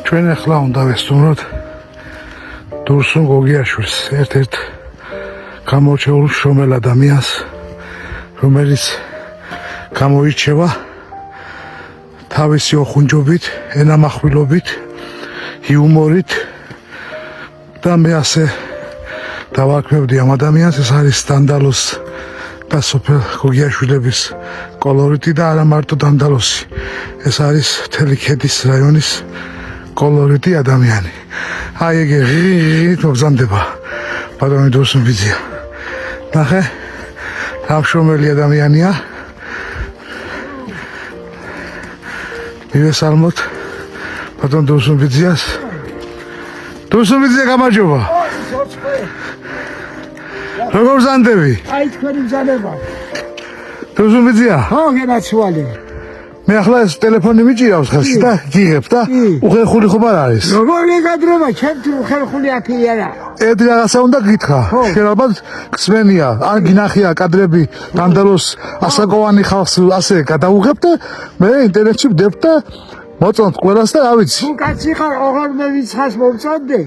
ჩვენ ახლა უნდა ვესტუმროთ დურსუნ გოგიაშვილს, ერთ-ერთ გამორჩეულ შრომელ ადამიანს, რომელიც გამოირჩევა თავისი ოხუნჯობით, ენამახვილობით, იუმორით და მე ასე დავარქმევდი ამ ადამიანს. ეს არის დანდალოს და სოფელ გოგიაშვილების კოლორიტი და არა მარტო დანდალოსი. ეს არის მთელი ქედის რაიონის კოლორიტი ადამიანი. აი ეგ ღირით მოგზამდება ბატონი დურსუნბიძია. ნახე, თავშრომელი ადამიანია. მივესალმოთ ბატონ დურსუნბიძიას. დურსუნბიძია, გამარჯობა. როგორ ზანდები? აი თქვენი მზადება. დურსუნბიძია. ხო, გენაცვალე. მე ახლა ეს ტელეფონი მიჭირავს ხას და გიღებ და უხერხული ხომ არ არის? როგორი გადრება, ჩემთვის უხერხული აქ არა. ერთ რაღაცა უნდა გითხრა. შენ ალბათ გსმენია, ან გინახია კადრები დანდალოს ასაკოვანი ხალხს ასე გადაუღებ და მე ინტერნეტში ვდებ და მოწონთ ყველას და რა ვიცი. თუ კაცი ხარ, ოღარ მე ვიცხას მომწონდე.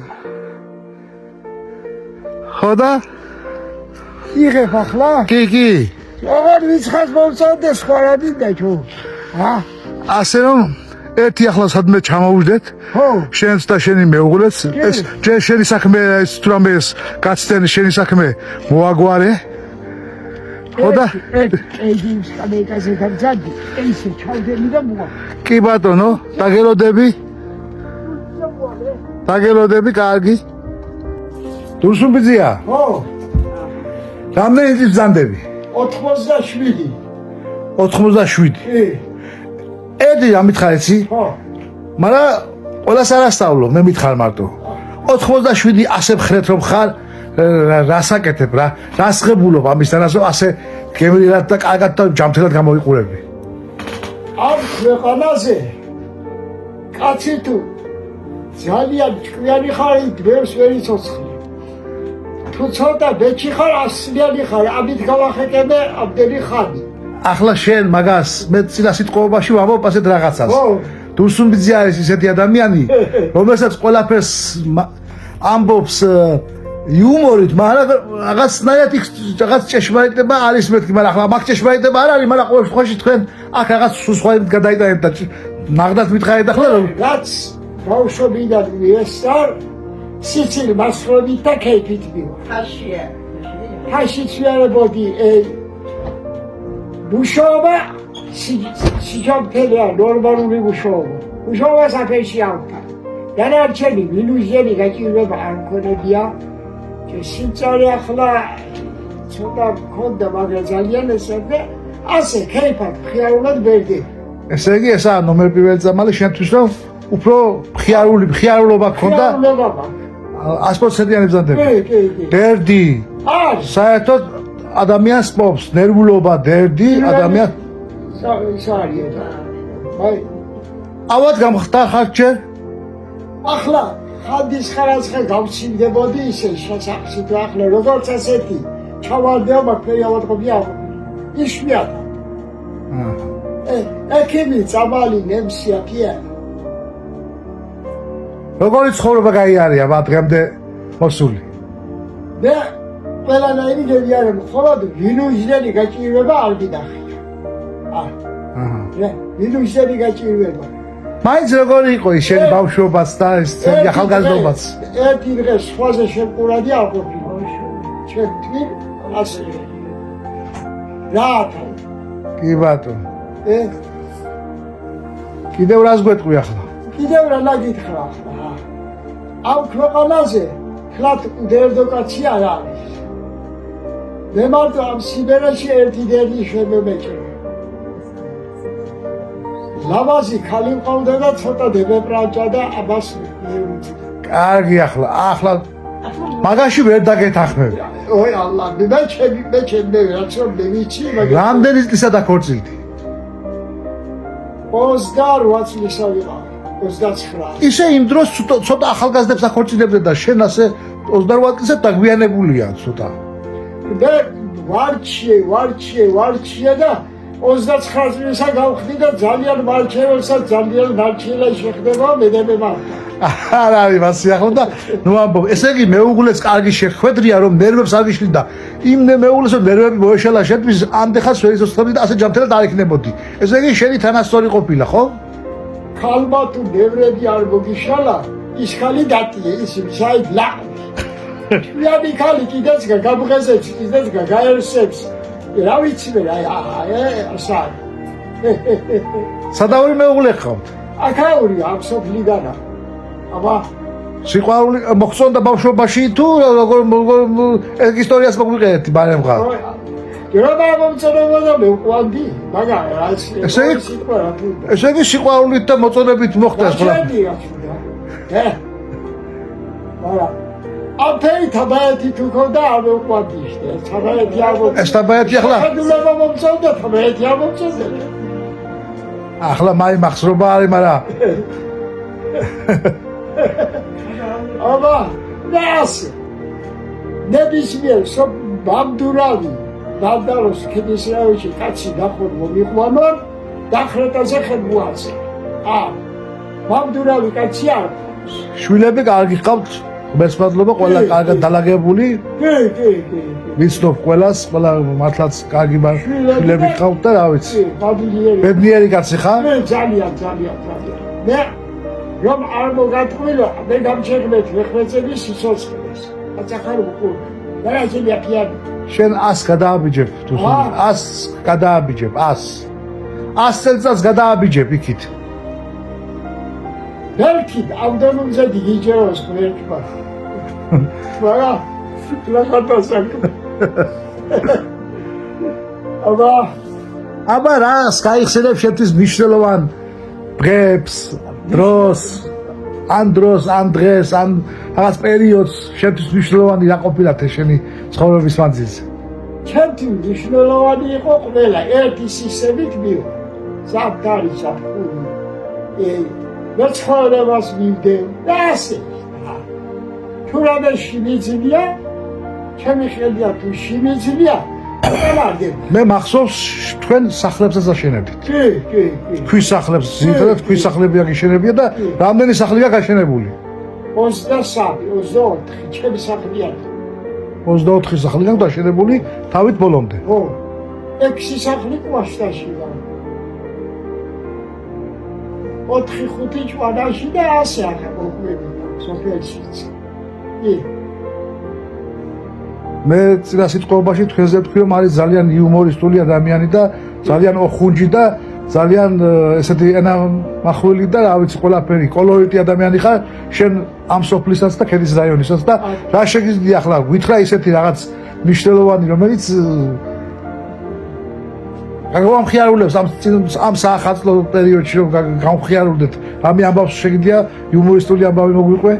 ხო და? იღებ ახლა? კი. ოღარ ვიცხას მომწონდე, სხვა რა მინდა თუ? ასე რომ ერთი ახლა სადმე ჩამოვიდეთ. ხო. შენს და შენი მეუღლეც ეს შენი საქმე ეს თუ რამე ეს კაცთენი შენი საქმე მოაგვარე. ხო და? ეჯიმს კამეკაზე გამძადი, ესე ჩავდები და მოვა. კი ბატონო, დაგელოდები, კარგი. დურსუნბიძია, ხო, რამდენი წუთი ბრძანდები? 87. 87. კი. ერთი ამითხარ იცი? ხო. მაგრამ ყველას არ ასწავლო, მე მითხარ მარტო. 87 ასე მხრეთ რომ ხარ, რას აკეთებ რა? რას ღებულობ ამისთანაც რომ ასე გემრიელად და კარგად და ჯამთელად გამოიყურები? ამ ქვეყანაზე კაცი თუ ძალიან ჭკვიანი ხარ, ბევრს ვერ იცოცხლი. თუ ცოტა ბეჭი ხარ, ასლიანი ხარ, ამით გავახეკებე ამდენი ხანი. ახლა შენ მაგას მე წინა სიტყვაში ვამბობ ასეთ რაღაცას. დურსუნბიძე არის ისეთი ადამიანი, რომელსაც ყველაფერს ამბობს იუმორით, მაგრამ რაღაცნაირად რაღაც ჭეშმარიტება არის მეთქი, მაგრამ ახლა მაგ ჭეშმარიტება არ არის, მაგრამ ყოველ შემთხვევაში თქვენ აქ რაღაც სუსხაებით გადაიტანეთ და ნაღდად მითხარით ახლა რომ რაც ბავშვობიდან მიესწარ, სიცილ მასრობით და ქეიფით მივარ. ხაშიც ვიარებოდი მუშაობა სიჩამთელია, ნორმალური მუშაობა. მუშაობა საფერში ავქარ. დანარჩენი ილუზიები გაჭირვება არ მქონებია. სიმწარე ახლა ცოტა მქონდა, მაგრამ ძალიან ესებდა. ასე ქეიფად, მხიარულად ვერდი. ესე იგი ესაა ნომერ პირველი წამალი შენთვის რომ უფრო მხიარულობა გქონდა. მხიარულობა. 100%-იანი ბრძანდები. კი. დერდი. არის. საერთოდ ადამიანს პოპს, ნერვულობა, დერდი, ადამიან სარიედა. აი, ავად გამხდა ხარჯერ? ახლა ხანდის ხარაცხე გავცინდებოდი ისე შესაძლოა თუ ახლა როგორც ასეთი ჩავარდება მაგრამ ავადყოფი აღ. იშვიათ. ეკები წამალი ნემსია პია. როგორი ცხოვრება გაიარია მათ დღემდე მოსული? მე ყველანაირი გეიარე მხოლოდ ილუზიები გაჭირვება არ გიდახი. ილუზიები გაჭირვება. მაინც როგორი იყო ის შენი ბავშვობაც და ეს ახალგაზრდობაც? ერთი დღე სხვაზე შემკურადი არ ყოფილა. ჩემთვის ასე. რათა? კი ბატონო. კიდევ რას გვეტყვი ახლა? კიდევ რა ნაგითხრა ახლა? ამ ქვეყანაზე ხლათ დერდოკაცი არ არის. მე მარტო ამ სიბერაში ერთი დერდი შემომეჭრა. ლამაზი ხალი მყავდა და ცოტა დებეპრაჭა და ამას მეუძი. კარგი ახლა მაგაში ვერ დაგეთახმები. ოი ალლა, მე ჩემი რაც რომ მე ვიცი, მაგრამ რამდენი წლისა დაქორწილდი? 28 წლისა ვიყავ. 29. ისე იმ დროს ცოტა ახალგაზრდებს ახორციელებდა და შენ ასე 28 წლისა დაგვიანებულია ცოტა. და ვარჩიე და 29 წლისა გავხდი და ძალიან მარჩეველსა ძალიან ნარჩიელა შეხდება მედემება. არ არის მასი ახლა და ნუ ამბობ ესე იგი მეუღლეს კარგი შეხვედრია რომ ნერვებს არ გიშლი და იმ მეუღლეს რომ ნერვები მოეშალა შეტყვის ამდეხას ვერ იცოცხლები და ასე ჯამთელად არ იქნებოდი ესე იგი შენი თანასწორი ყოფილა ხო ქალმა თუ ნერვები არ მოგიშალა ის ხალი დატიე ის საით ლაყვის ჩვენი ხალი კიდეც გაბღეზებს კიდეც გაერსებს რა ვიცი მე ასა სადავრი მეუღლე ხავთ აქაური აბსოლუტლიდანა აბა სიყვარული მოხსონდა ბავშვობაში თუ როგორ ეს ისტორიას მოგვიყენებთ ბარემ ხარ ჯერა მომწონებოდა მე უყვანდი მაგა რაც ესე იგი სიყვარულით და მოწონებით მოხდა ყველაფერი მაგრამ აფერი თაბაეთი თუ ხოდა არ უყვანდი თაბაეთი არ ეს თაბაეთი ახლა ხადულება მომწონდა თაბაეთი არ მომწონდა ახლა მაი მახსრობა არის მაგრამ აბა ნას ნებისმიერ ბამდურავი დადალოს ქედისრაოში კაცი დახოდ მომიყვანონ დახრეტაზე ხელმოაცე ბამდურავი კაცი არ შვილები კარგი ხავთ მესმადლობა ყველა კარგად დალაგებული კი ვიცნობ ყველას ყველა მართლაც კარგი შვილები ხავთ და რა ვიცი ბედნიერი კაცი ხარ ძალიან მე რომ არ მოგატყვილო მე გამჩერდეთ მეხმეწები სიცოცხლეს აწახარ უკურ და რაჭია პიანი შენ 100 გადააბიჯებ თუ 100 გადააბიჯებ 100 წელიწადს გადააბიჯებ იქით ვერკი ავდონუმზე დიგიჯეროს ვერკმა მაგრამ რა ხატასაკ აბა რას გაიხსენებ შენთვის მნიშვნელოვან დღეს დროს ან დღეს ან რაღაც პერიოდს შენთვის მნიშვნელოვანი რა ყოფილა შენი ცხოვრების მანძილზე ჩემთვის მნიშვნელოვანი იყო ყველა ერთი სისებით მივა ზაფთარი საფხური მეცხოვრებას მივდევ და ასე თუ რამე შიმიძლია ჩემი ხელია თუ შიმიძლია მე მახსოვს თქვენ სახლებსაც აშენებდით კი თქვის სახლებს ზოგადად თქვის სახლები აგიშენებია და რამდენი სახლია გაშენებული 23 ჩემი სახლია 24 სახლია გაშენებული თავით ბოლომდე ხო 6 სახლი კვაშტაში და 4-5 ჭვანაში და ასე ახლა მოყვები სოფელშიც მე წინა სიტყვაში თქვენზე ვთქვი რომ არის ძალიან იუმორისტული ადამიანი და ძალიან ოხუნჯი და ძალიან ესეთი ენამახვილი და რა ვიცი ყველაფერი კოლორიტი ადამიანი ხარ შენ ამ სოფლისაც და ქედის რაიონისაც და რა შეგიძლია ახლა გითხრა ისეთი რაღაც მნიშვნელოვანი რომელიც გამხიარულებს ამ საახალწლო პერიოდში რომ გამხიარულდეთ რამე ამბავს შეგიძლია იუმორისტული ამბავი მოგვიყვე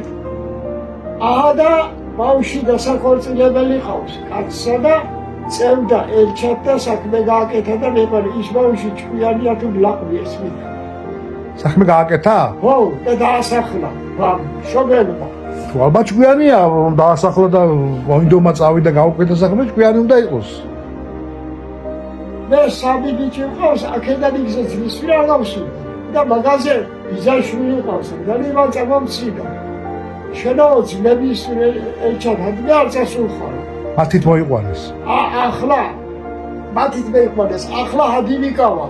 და ბავშვი დასახორციელებელი ყავს კაცსა და წევდა ელჩად და საქმე გააკეთა და მე ის ბავშვი ჭკვიანია თუ ლაყვი ესმით საქმე გააკეთა? ხო და დაასახლა შობელმა თუ ალბათ ჭკვიანია დაასახლა და ვინდომა წავიდა გაუკეთა საქმე ჭკვიანი უნდა იყოს მე სამი ბიჭი ყავს აქედან იქცეც მისვი არ გავსვი და მაგაზე ბიძაშვილი ყავს და მან წამომციდა შენაო ძმების ელჩად ადმე არ წასულხარ მათით მოიყვანეს ახლა მათით მეიყვანეს ახლა ჰადინიკავა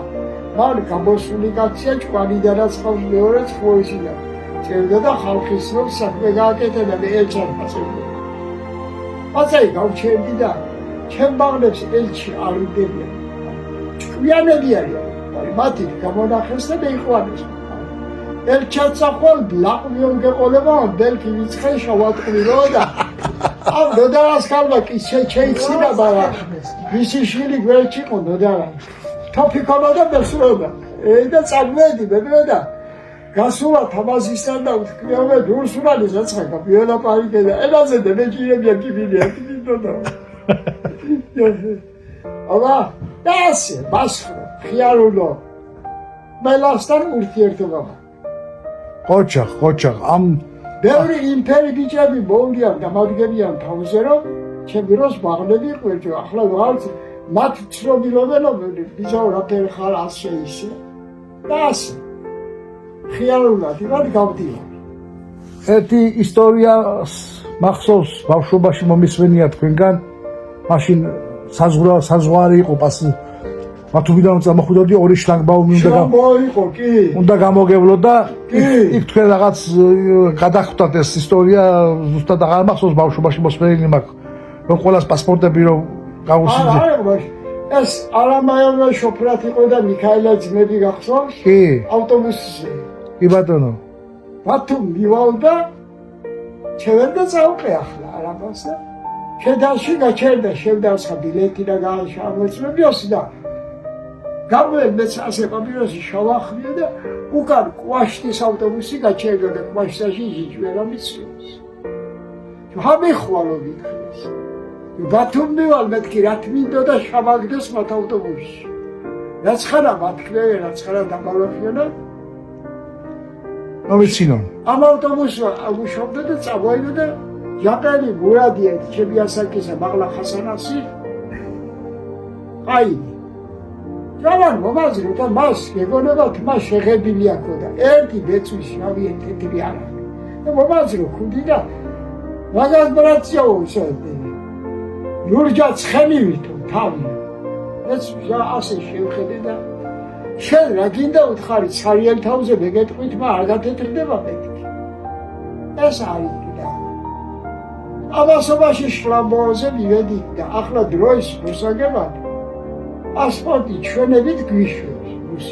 მან გამოსული კაცია ჭკვანიდანაც ყავს მეორე ცხოისიდან წევდა და ხალხის რომ საქმე გააკეთა და მე ელჩად პასებდა პასეი გავჩერდი და ჩემ ბაღლებს ელჩი არ ვიდებიან ჭკვიანები არიან მათით გამონახეს და მეიყვანეს ელჩაცა ხოლ ლაყვიონ გეყოლება ბელკი ვიცხე შავატყვილო და ამ დოდარას ქალმა კი შეიცინა მაგრამ ვისი შვილი გვერდში იყო დოდარა თოფიქონა და მესროდა და წამვედი მე და გასულა თამაზისთან და ვთქვიავე დურსულანი ზაცხა ბიოლა პარიკე და ენაზე და მეჭირებია კიბილია კიბინოდა აბა დასე ბასხრო ხიარულო მელასთან ურთიერთობა ყოჩა ამ ბევრი იმფერი ბიჭები მოვლიან და მოგებიან თავზე რომ ჩემი დროს ბაღლები ყვეჭო ახლა ვარც მათ ცნობილობენ რომ ბიჭო რაფერ ხარ ასე ისე და ასე ხიარულად იმად გავდივარ ერთი ისტორია მახსოვს ბავშვობაში მომისმენია თქვენგან მაშინ საზღვარი იყო ბათუმიდან წამოხვიდოდი ორი შლაგბაუმი უნდა გამოგევლო და იქ თქვენ რაღაც გადახვდათ ეს ისტორია ზუსტად აღარ მახსოვს ბავშვობაში მოსმენილი მაქვს რომ ყველას პასპორტები რომ გავუსინჯე ეს არამაევრო შოფრად იყო და მიქაელა ძმები გახსოვს კი ავტობუსზე კი ბატონო ბათუმ მივალ და ჩევენდა წავყე ახლა არაბასა ქედანში გაჩერდა შევდარცხა ბილეთი და გამოწმებიოსი და გამველ მეც ასე პაპიროსი შავახმია და უკან კვაშტის ავტობუსი გაჩერდა და კვაშტაში იჯვერა მიცვეს ხამიხვალო ვიქრეს ბათუმ მივალ მეთქი რა თმინდოდა შავაგდეს მათ ავტობუსში რაც ხარა მათქმევე რაც ხარა დამალახიანა მომიცინონ ამ ავტობუსში აღუშობდა და წავაიდა და ჟაპენი მურადია ჩემი ასაკისა მაღლა ხასანასი აი ჯავან მომაზრო და მას ეგონება თმა შეღებილი აქო და ერთი ბეწვის შავი თეთრი არა და მომაზრო ხუდი და მაგას ბრაცია უსწრდი ლურჯა ცხენივითო თავი ეს ასე შევხედე და შენ რა გინდა უთხარი ცარიელ თავზე მეგეთყვით მა არ გათეთრდება მეთქი ეს არის და ამასობაში შლამბოზე მივედით და ახლა დროის მოსაგებად პასპორტი ჩვენებით გვიშვებს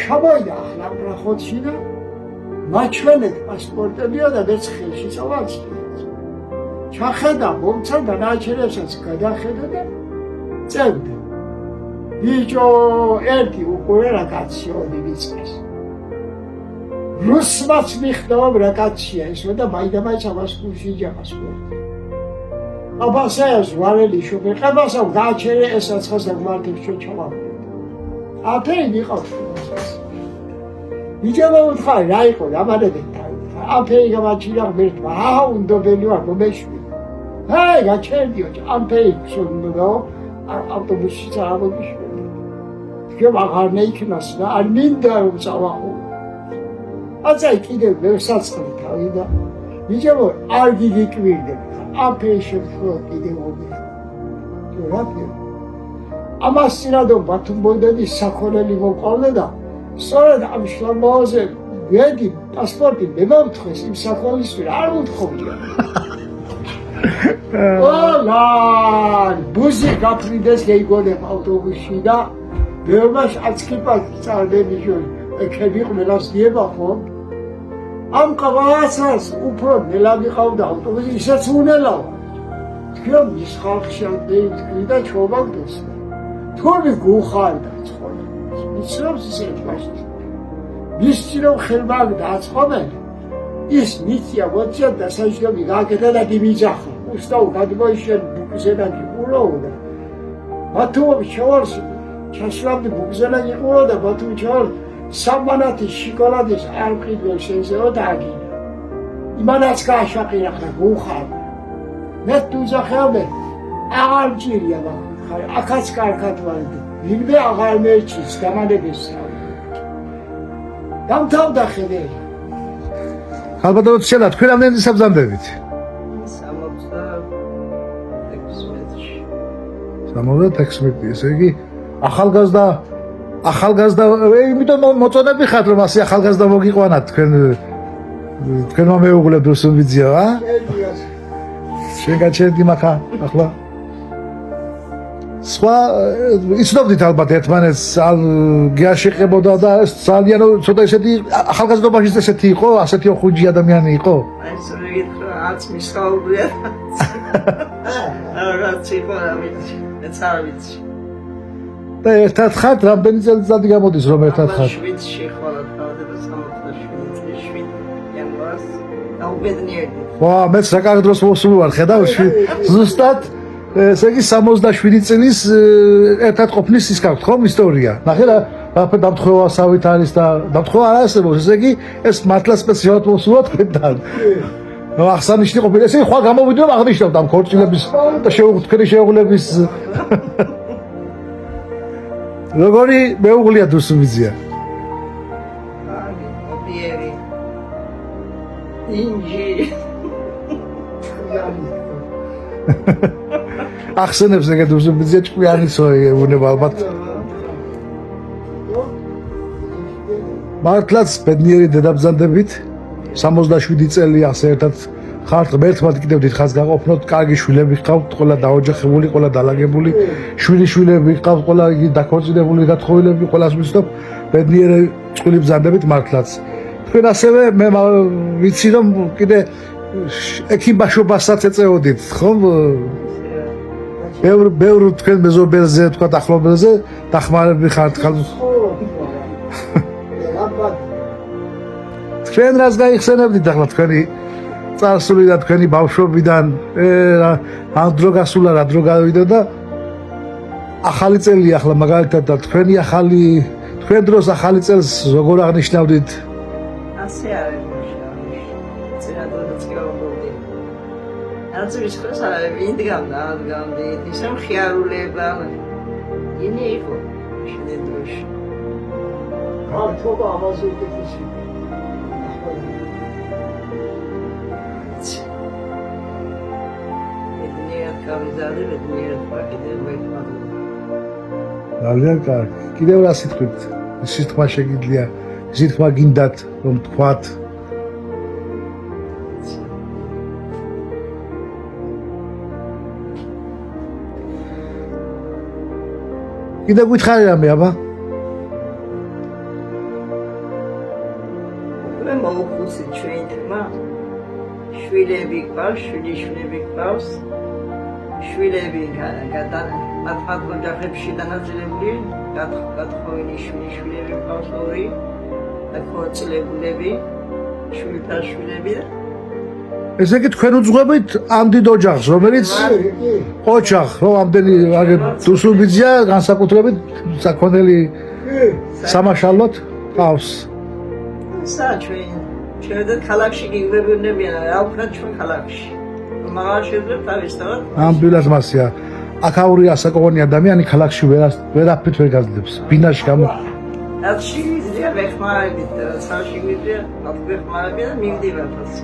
შაბაიდა ახლა პრახოთში და მაჩვენეთ პასპორტებია და მეც ხელში წავაწყდი ჩახედა მომცა და ნაჩერებსაც გადახედა და წევდა ბიჭო ერთი უკვე რაკაციოდი ვიცეს რუსმაც მიხდავ რაკაცია ისო და მაიდამაიც ამას კურსი ჯახასპორტი აბასას ვარელი შუბე ყაბასა გაჩერე ესაც ხასა მარტივ შეჩავა აფერი მიყავს იჯამა უთხარ რა იყო ამადები აფერი გამაჩირა მერტვა უნდობელი ვარ მომეშვი ჰაი გაჩერდიო აფერი შუნდო ავტობუსში წავაგიშვი ჯომ აღარ მეიქნას და არ მინდა რომ წავახო აცაი კიდევ ვერსაცხლი თავი და იჯამა არ გიგიკვირდები აფერი შემთხვევით კიდევ ობი რაფი ამას წინადო ბათუმბოიდების საქონელი მოყავდა და სწორედ ამ შლამბოზე ვედი პასპორტი მემამთხეს იმ საქონლისვე არ უთხოვია ოლან ბუზი გაფრინდეს გეიგონებ ავტობუსში და ბევრმას აცკიპას წარდები ჟოი ეკები ყველას დიება ხომ ამ ყავასას უფრო ნელა ვიყავდა ავტობუსი ისეც უნელავა თქვენ ის ხალხში ამბეითქვი და ჩობაგდეს თორე გუხარდა ცხოლა ისრობს ისე პასტი მისცინო ხელმაგ დაწყობენ ის მიწია ვოჩა და საჯდომი გაკეთა და დიმიძახა უსტავ გადმოიშენ ბუქზედა გიყუროდა ბათუმ შორს ჩასვლამდე ბუქზედა გიყუროდა ბათუმ შორს სამანათი შოკოლადის არ ყიდველ შენზეო დაგინა იმანაც გააშაყირა ხა გუხარდა მე თუზახებე აღარ ჭირია ხარ აქაც კარგად ვარდი ვინმე აღარ მეჩის გამანების დამთავრდა ხედელი ხალბატონო შელა თქვენ ამდენი საბზანდებით 66 ესე იგი ახალგაზრდა იმიტომ მოწონები ხართ რომ ასე ახალგაზრდა მოგიყვანათ თქვენმა მეუღლებ რუსუმბიძია რა შენ გაჩერდი მახა ახლა სხვა იცნობდით ალბათ ერთმანეთს გიაშეყებოდა და ძალიან ცოტა ესეთი ახალგაზრდობაში ესეთი იყო ასეთი ხუჯი ადამიანი იყო აი ეს რაც მისაუბრია რაც იყო ამით ეცავიცი და ერთად ხართ რამდენი წელიწადი გამოდის რომ ერთად ხართ 7 ხვალ თავდება 67 იანვარს დაუბედნიერდი ვა მეც რა კარგ დროს მოსული ვარ ხედავ ზუსტად ესე იგი 67 წლის ერთად ყოფნის ის გაქვთ ხომ ისტორია ნახე რა დამთხოვასავით არის და დამთხოვა არ არსებობს ესე იგი ეს მართლა სპეციალურად მოსულა თქვენთან აღსანიშნავი ყოფილა ესე იგი ხვალ გამოვიდი რომ აღნიშნავთ ამ ქორწილების და თქვენი შეუღლების როგორი მეუღლეა დუსუმბიძია ინჯი. ახსენებს ეგეთ უსუბიძე ჭკვიანისო ეუბნება ალბათ. მართლაც ბედნიერი დედაბრძანდებით 67 წელი ასე ერთად ხართ ღმერთმად კიდევ დიდხანს გაყოფნოთ, კარგი შვილები გყავთ, ყველა დაოჯახებული, ყველა დალაგებული, შვილიშვილები გყავთ, ყველა იგი დაქორწინებული, გათხოვილები, ყველას ვიცნობ ბედნიერი წყვილი ბრძანდებით მართლაც. თქვენ ასევე მე ვიცი რომ კიდე ექიმბაშობასაც ეწეოდით, ხომ? ბევრ თქვენ მეზობელზე, თქვა ახლობელზე დახმარები ხართ ხალხ. თქვენ რას გაიხსენებდით ახლა თქვენი წარსული და თქვენი ბავშვობიდან ამ დრო გასულა რა დრო გავიდა და ახალი წელი ახლა მაგალითად და თქვენი ახალი თქვენ დროს ახალი წელს როგორ აღნიშნავდით? ასე არის მოშავი. წერადაც გავაბობდი. რაც ვიშხოს არა ვინდგამდა ამგამდი ისე მხიარულება. ინე იყო შენ დროში. ქართობა ამაზე უკეთესი. გამიზარდე ბედნიერი კიდევ ვეფხმადო. ძალიან კარგი. კიდევ რა სიტყვით? სიტყვა შეგიძლია, სიტყვა გინდათ რომ თქვათ. კიდევ გითხარი რამე აბა? მე მოვხუსი ჩვენ თქმა. შვილები გყავს, შვილიშვილები გყავს. შვილები მათ ოჯახებში დანაწილებული, გათხოვილი შვილიშვილები გყავს ორი და ქორწილებულები, შვილთა შვილები. ესე იგი თქვენ უძღვებით ამ დიდ ოჯახს, რომელიც ოჯახ, რომ ამდენი დუსუბიძია განსაკუთრებით საქონელი სამაშალოდ ყავს. ჩვენ და ქალაქში გიგებებინებიან, რა ვქნათ ჩვენ ქალაქში. მაგარ შეძლებ თავისთავად. ნამდვილად მასია. აქაური ასაკოვანი ადამიანი ქალაქში ვერაფრით ვერ გაძლებს. ბინაში გამო. რაც შეგვიძლია ვეხმარებით და რაც შეგვიძლია ვეხმარებით და მივდივართ ასე.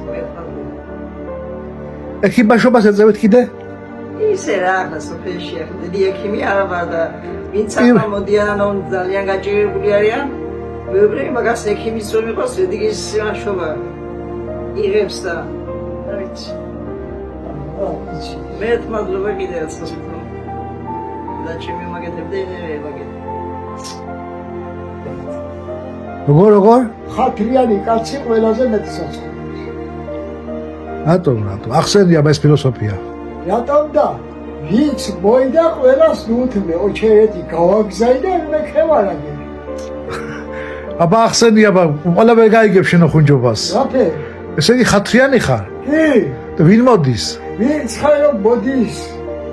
ექიმბაშობას ეწევით კიდე? ისე რა ახლა სოფელში ახლა დიდი ექიმი არა ვარ და ვინც ახლა მოდიან ან ძალიან გაჭირებული არიან. მეუბნები მაგას ექიმის რომ იყოს ედგის მაშობა იღებს და ვიცი. მე თმადლობა კიდე აცხოს და ჩემი მაგეთებდა ინერე მაგეთ. როგორ? ხათრიანი კაცი ყველაზე მეტი საწყო. რატომ? ახსენია ეს ფილოსოფია. რატომ და ვინც მოიდა ყველას ნუთმე ოჩერეთი გავაგზავნე მე ხევარაგე. აბა ახსენია ყველა ვერ გაიგებ შენო ხუნჯობას. რაფე? ესე იგი ხათრიანი ხარ? კი. და ვინ მოდის? ვინც ხარო მოდის?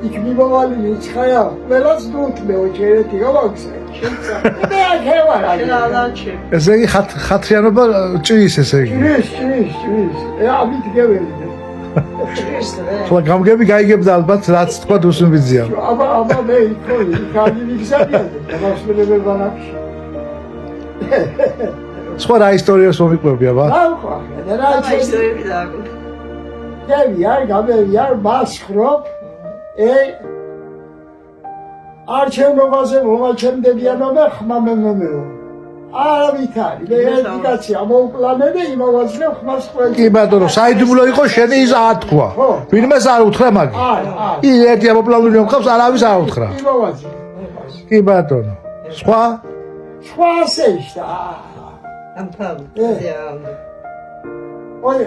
იქ მიმოვალი ვინც ხაია? ყველას ნუთმე ოჩერეთი გავაგზავნე. შეცა. მე ხევარაგე. ესე იგი ხათრიანობა ჭრის ესე იგი. ჭრის. ამით გეველი. ხო გამგები გაიგებდა ალბათ რაც თქვა დუსუბიძია. აბა მე იქო იქანი მიგზავნა და მასმენებელ ბანაკში. სხვა რა ისტორიას მომიყვები აბა? რა ხო და რა ისტორიები დააგო. გები არ გამები არ მასხრობ არჩევნებაზე მომაჩენდებიანო და ხმამემემეო. არა ვითარი მე ერთი კაცი ამოუკლანე იმავაზნე ხმას ყველი. კი ბატონო, საიდუმლო იყო შენი ის ათქვა. ვინმეს არ უთხრა მაგი? კი ერთი ამოპლანული მომყავს, არავის არ უთხრა. იმავაზნე. კი ბატონო. სხვა? სხვა შეშტა. ამთავი. ოი.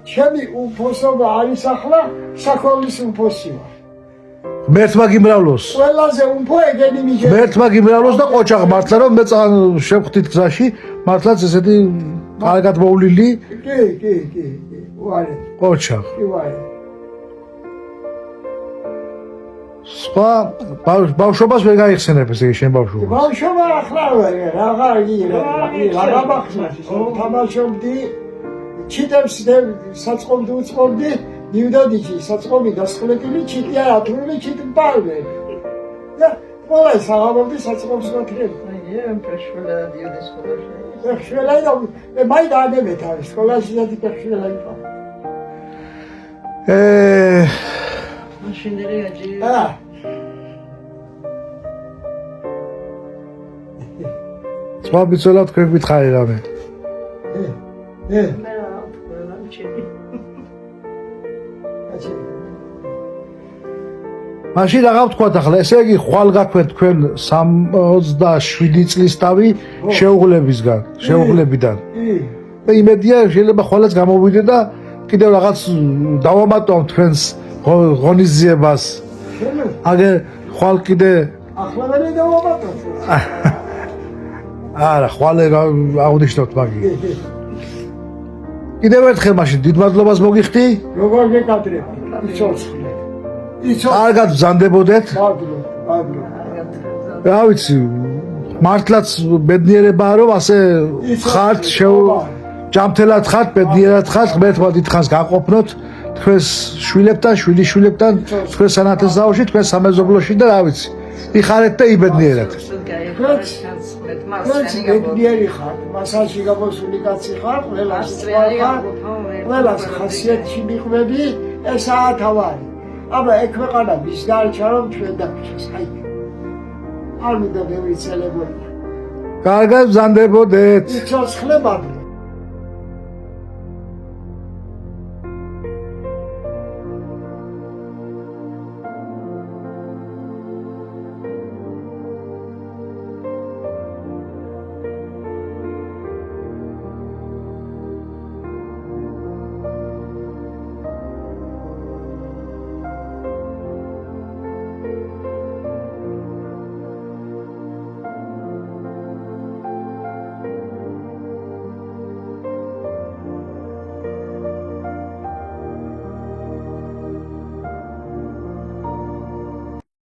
ჩემი უფოსობა არის ახლა საქონლის უფოსი ვარ. მერთმა გიმრავლოს. ყველაზე უფო ეგენი მიჯერა. მერთმა გიმრავლოს და ყოჩაღ მართლა რომ მე შევხვდით გზაში, მართლაც ესეთი კარგად მოვლილი. კი. ვარე. ყოჩაღ. კი ვარე. სხვა ბავშვობას ვერ გაიხსენებ ესე იგი შენ ბავშვობა. ბავშვობა ახლა რა ბახსნაში თამაშობდი ჩიტებს საწყობდი უწყობდი ნიუდოდიჩი საწყობი დასხლეტილი ჩიტი არა თურმე ჩიტი პალმე და ყველა საღამოდი საწყობს გაქრები დიოდი სკოლაში. შველაი მე დააგებეთ არის სკოლაში და შველაი იყო. მაშინერი აჯი. სხვა ბიძოლა თქვენ გითხარი რამე. მე რა ვჩები. მაშინ რა გავთქვათ ახლა, ესე იგი ხვალ გაქვეთ თქვენ 67 წლის თავი შეუღლებიდან. და იმედია შეიძლება ხვალაც გამოვიდე და კიდევ რაღაც დავამატოთ თქვენს ღონისძიებას. აგერ ხვალ კიდე ახლა მე დავამატოთ. არა, ხვალ აღნიშნოთ მაგი. კიდევ ერთხელ მაშინ დიდ მადლობას მოგიხდი. როგორ გეკადრება? იცოცხლე. კარგად ბრძანდებოდეთ. მადლობა. რა ვიცი, მართლაც ბედნიერებაა რომ ასე ხართ ჯამთელად ხართ, ბედნიერად ხართ, ღმერთმა დიდხანს გაყოფნოთ თქვენს შვილებთან, შვილიშვილებთან, თქვენ სანათესაოში, თქვენ სამეზობლოში და რა ვიცი, იხარეთ და იბედნიერათ. ბედნიერი ხარ, მასალში გამოსული კაცი ხარ, ყველას ხასიათში მიყვები, ესაა თავარი. აბა ექვეყანა ვის დარჩა რომ ჩვენ დაგჭირს, აი. არ მინდა მე ვიცელებოდი. კარგად ბრძანდებოდეთ. იცოცხლე მადლობა.